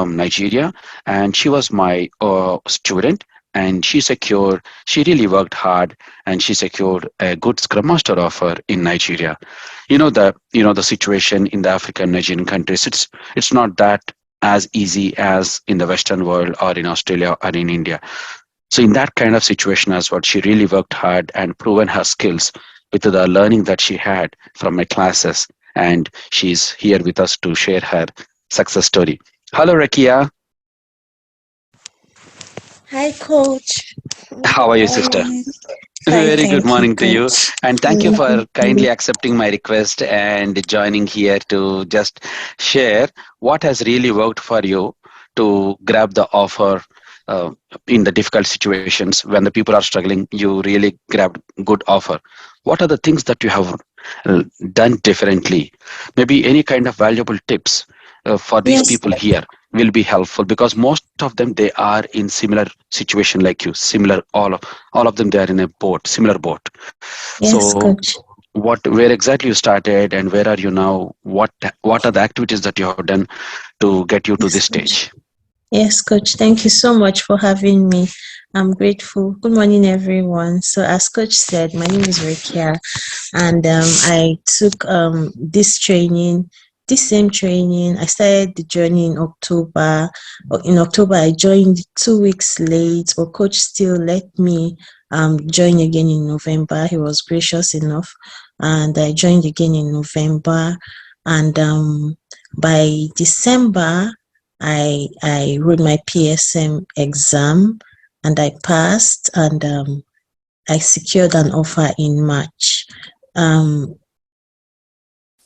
Nigeria, and she was my student. And she really worked hard, and she secured a good Scrum Master offer in Nigeria. The situation in the African Nigerian countries. It's not that as easy as in the Western world or in Australia or in India. So in that kind of situation as well, she really worked hard and proven her skills with the learning that she had from my classes. And she's here with us to share her success story. Hello, Rakia. Hi, Coach. How Good are you, sister? morning. Fine, Very good thank you, morning to you. Coach. And thank you Mhm. for kindly accepting my request and joining here to just share what has really worked for you to grab the offer uh, in the difficult situations when the people are struggling. You really grabbed good offer. What are the things that you have uh, done differently? Maybe any kind of valuable tips for these Yes, people here will be helpful, because most of them they are in similar situation like you, similar, all of them they are in a boat, similar boat. yes, So Coach. where exactly you started and where are you now? What are the activities that you have done to get you to this Yes, Coach. stage? Yes, Coach. Thank you so much for having me. I'm grateful. Good morning, everyone. So, as Coach said, my name is Rekia, and I took this same training. I started the journey in October. In October, I joined 2 weeks late, but Coach still let me join again in November. He was gracious enough, and I joined again in November. And by December, I wrote my PSM exam, and I passed, and I secured an offer in March. Um,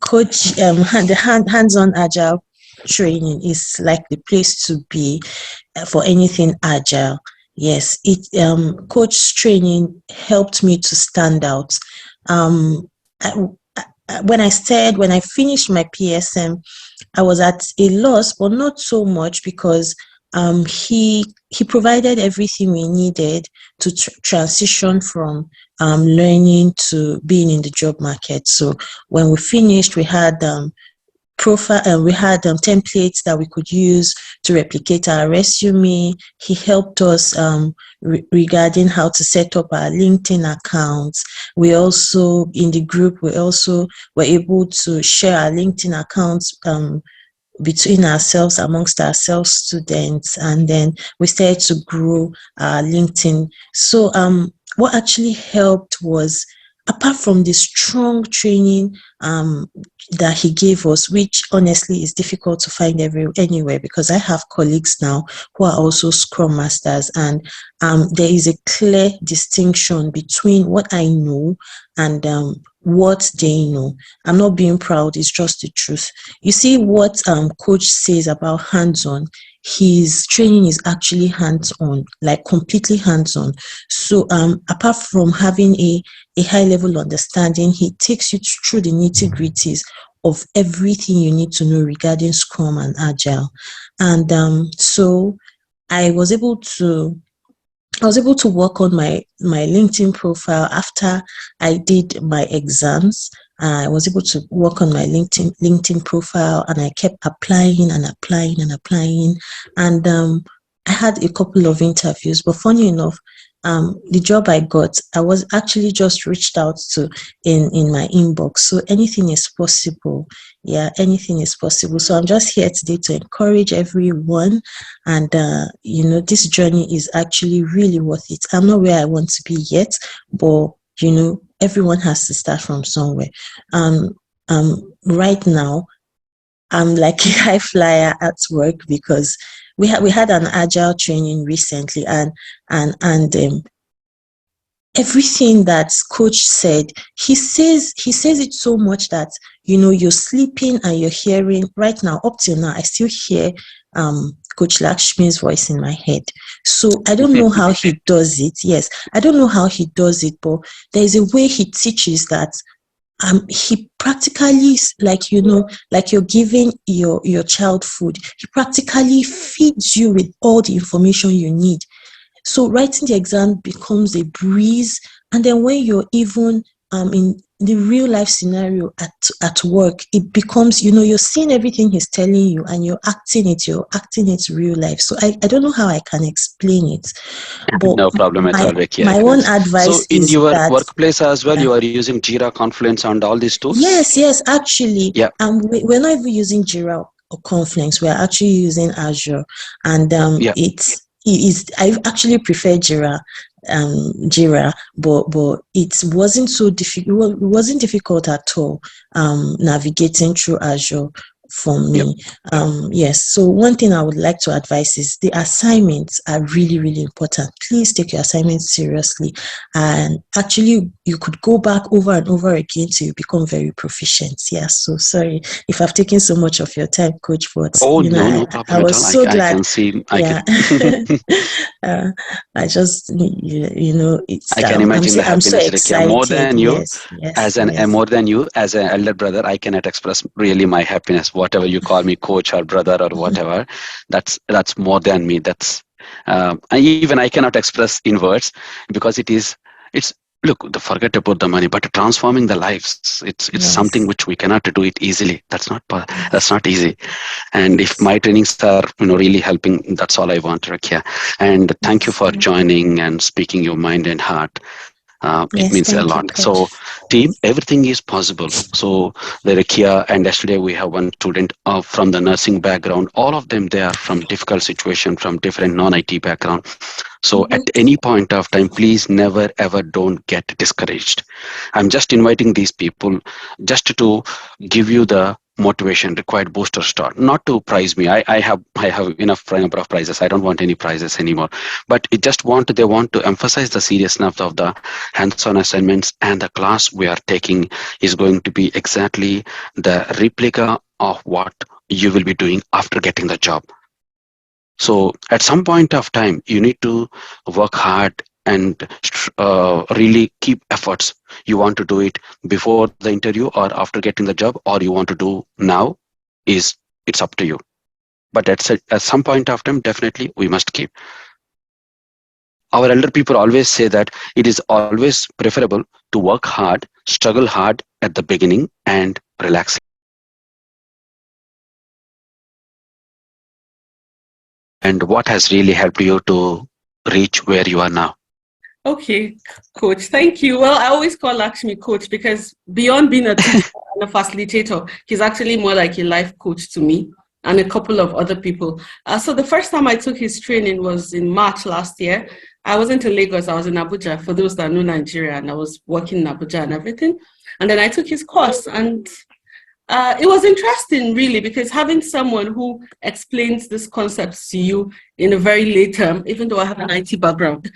Coach, hands-on agile training is like the place to be for anything agile. Yes, it coach training helped me to stand out. Um, I, when I finished my PSM, I was at a loss, but not so much because he provided everything we needed to transition from learning to being in the job market. So when we finished, we had profile we had templates that we could use to replicate our resume. He helped us regarding how to set up our LinkedIn accounts. We also in the group we also were able to share our LinkedIn accounts between ourselves, amongst ourselves students, and then we started to grow our LinkedIn. So what actually helped was, apart from the strong training that he gave us, which honestly is difficult to find anywhere, because I have colleagues now who are also Scrum Masters, and there is a clear distinction between what I know and what they know. I'm not being proud, it's just the truth. You see what coach says about hands-on, his training is actually hands-on, like completely hands-on. So apart from having a high level understanding, he takes you through the nitty-gritties of everything you need to know regarding Scrum and Agile. And so I was able to I was able to work on my LinkedIn profile after I did my exams. I was able to work on my LinkedIn profile, and I kept applying and applying and applying. And I had a couple of interviews, but funny enough, the job I got, I was actually just reached out to in my inbox. So anything is possible. Yeah, anything is possible. So I'm just here today to encourage everyone, and this journey is actually really worth it. I'm not where I want to be yet, but everyone has to start from somewhere. um right now I'm like a high flyer at work, because we had an agile training recently, and everything that coach said, he says it so much that you're sleeping and you're hearing. Right now, up till now, I still hear Coach Lakshmi's voice in my head. So I don't know how he does it. Yes, I don't know how he does it, but there's a way he teaches that he practically, like you're giving your child food. He practically feeds you with all the information you need. So writing the exam becomes a breeze. And then when you're even in the real life scenario at work, it becomes, you're seeing everything he's telling you and you're acting it real life. So I don't know how I can explain it, but No problem at my all, Vicky. I my can one understand. So advice in is your that, workplace as well, yeah, you are using Jira, Confluence, and all these tools? yes, actually, Yeah, we're not even using Jira or Confluence. We're actually using Azure, and yeah. I actually prefer Jira, but it wasn't so difficult. It wasn't difficult at all. Navigating through Azure for Yep. me. Yes. So one thing I would like to advise is the assignments are really, really important. Please take your assignments seriously, and actually you could go back over and over again till you become very proficient. Yeah. So sorry if I've taken so much of your time, Coach, but Oh, no, I, no I problem at all. was so I glad. can see, I can, Yeah. I just, it's I can imagine the I'm so happiness, Rikia. More excited. than you, Yes, yes, more yes. than you, as an elder brother, I cannot express really my happiness. Whatever you call me, coach or brother or whatever, that's more than me. Even I cannot express in words because it's look. Forget about the money, but transforming the lives. It's something Yes, which we cannot do it easily. That's yes, not easy. And if yes, my trainings are really helping, that's all I want, Rakia. And thank you yes. for Thank you. joining and speaking your mind and heart. It Yes, means a thank you, lot. So, Coach. team, everything is possible. So, the Rakia, and yesterday we have one student from the nursing background. All of them, they are from difficult situation, from different non-IT background. So, at Mhm. any point of time, please never ever don't get discouraged. I'm just inviting these people just to give you the motivation required booster start, not to prize me. I have enough number of prizes. I don't want any prizes anymore, but it just they want to emphasize the seriousness of the hands-on assignments, and the class we are taking is going to be exactly the replica of what you will be doing after getting the job. So at some point of time, you need to work hard and really keep efforts. You want to do it before the interview or after getting the job, or you want to do now, is it's up to you. But at some point of time, definitely we must keep. Our elder people always say that it is always preferable to work hard, struggle hard at the beginning, and relax. And what has really helped you to reach where you are now? Okay, coach, thank you. Well, I always call Lakshmi coach because beyond being a teacher and a facilitator, he's actually more like a life coach to me and a couple of other people. So the first time I took his training was in March last year. I wasn't in Lagos, I was in Abuja, for those that know Nigeria, and I was working in Abuja and everything. And then I took his course, and it was interesting, really, because having someone who explains these concepts to you in a very late term, even though I have an IT background,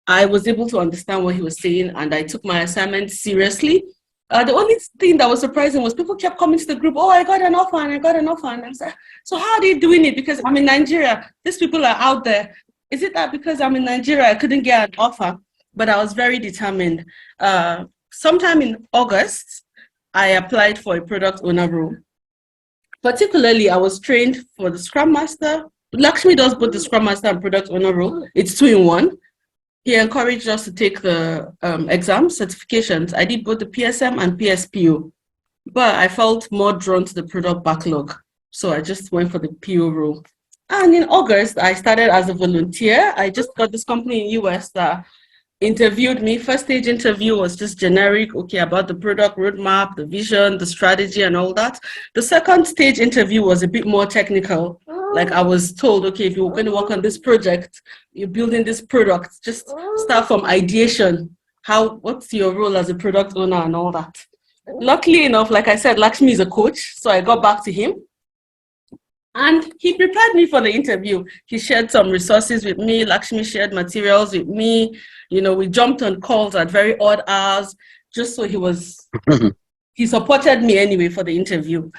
I was able to understand what he was saying, and I took my assignment seriously. The only thing that was surprising was people kept coming to the group, oh, I got an offer, and I got an offer. And I was like, so how are they doing it? Because I'm in Nigeria. These people are out there. Is it that because I'm in Nigeria, I couldn't get an offer? But I was very determined. Sometime in August, I applied for a product owner role. Particularly, I was trained for the Scrum Master. Lakshmi does both the Scrum Master and product owner role. It's 2-in-1. He encouraged us to take the exam certifications. I did both the PSM and PSPO, but I felt more drawn to the product backlog. So I just went for the PO role. And in August, I started as a volunteer. I just got this company in US that interviewed me. First stage interview was just generic, okay, about the product roadmap, the vision, the strategy, and all that. The second stage interview was a bit more technical. Like I was told, okay, if you're going to work on this project, you're building this product, just start from ideation. What's your role as a product owner and all that. Luckily enough, like I said, Lakshmi is a coach, so I got back to him. And he prepared me for the interview. He shared some resources with me. Lakshmi shared materials with me. We jumped on calls at very odd hours, just so he supported me anyway for the interview.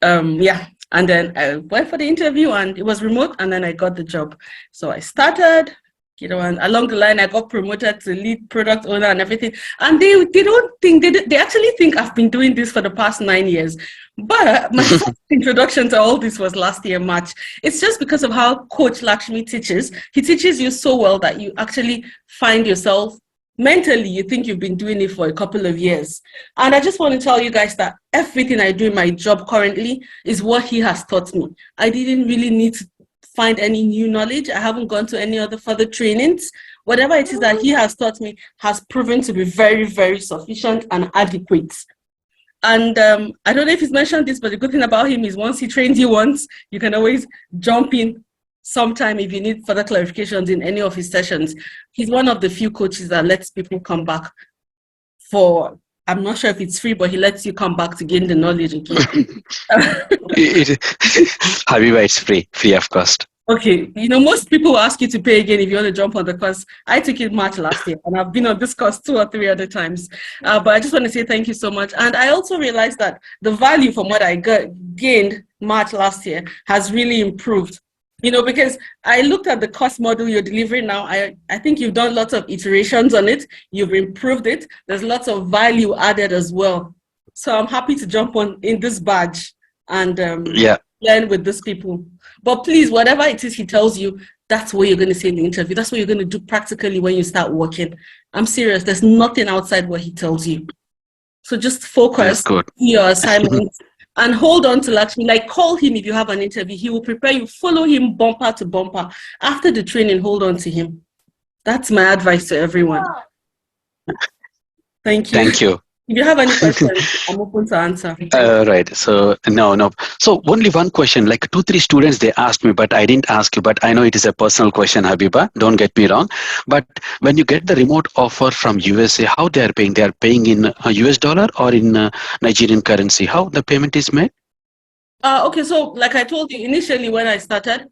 Yeah. And then I went for the interview, and it was remote, and then I got the job. So I started, and along the line, I got promoted to lead product owner and everything. And they don't think, they actually think I've been doing this for the past 9 years. But my first introduction to all this was last year, March. It's just because of how Coach Lakshmi teaches. He teaches you so well that you actually find yourself mentally you think you've been doing it for a couple of years. And I just want to tell you guys that everything I do in my job currently is what he has taught me. I didn't really need to find any new knowledge. I haven't gone to any other further trainings. Whatever it is that he has taught me has proven to be very, very sufficient and adequate. And I don't know if he's mentioned this, but the good thing about him is once he trains you once, you can always jump in sometime if you need further clarifications in any of his sessions. He's one of the few coaches that lets people come back for, I'm not sure if it's free, but he lets you come back to gain the knowledge again. Habiba, it's free of cost. Okay, most people will ask you to pay again if you want to jump on the course. I took it March last year, and I've been on this course 2 or 3 other times. But I just want to say thank you so much. And I also realized that the value from what I gained March last year has really improved. Because I looked at the course model you're delivering now. I think you've done lots of iterations on it. You've improved it. There's lots of value added as well. So I'm happy to jump on in this badge and learn with these people. But please, whatever it is he tells you, that's what you're going to say in the interview. That's what you're going to do practically when you start working. I'm serious. There's nothing outside what he tells you. So just focus on your assignments and hold on to Lakshmi. Like, call him if you have an interview. He will prepare you. Follow him bumper to bumper. After the training, hold on to him. That's my advice to everyone. Thank you. Thank you. If you have any questions, I'm open to answer. Right. So, no. So only one question, like 2-3 students, they asked me, but I didn't ask you, but I know it is a personal question, Habiba. Don't get me wrong. But when you get the remote offer from USA, how they are paying? They are paying in US dollar or in Nigerian currency? How the payment is made? Okay, so like I told you, initially when I started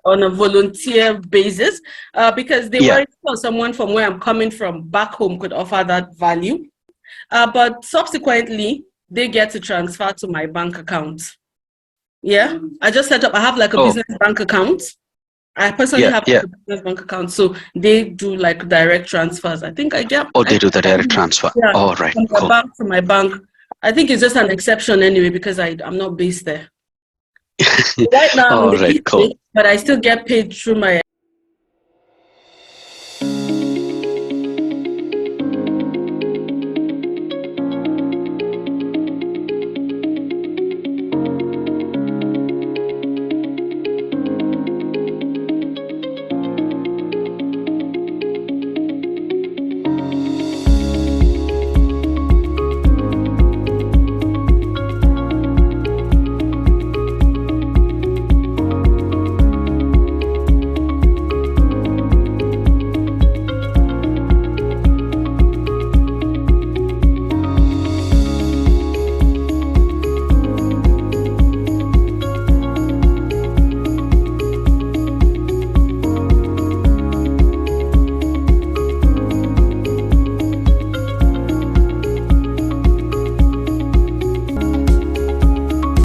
on a volunteer basis because they were someone from where I'm coming from back home could offer that value. But subsequently, they get to transfer to my bank account. Yeah, I just set up, I have like a business bank account. I personally have a business bank account, so they do like direct transfers. I think I get... they do the direct transfer. Yeah, oh, right. From the bank to my bank. I think it's just an exception anyway because I'm not based there. Right now, I'm in the East, but I still get paid through my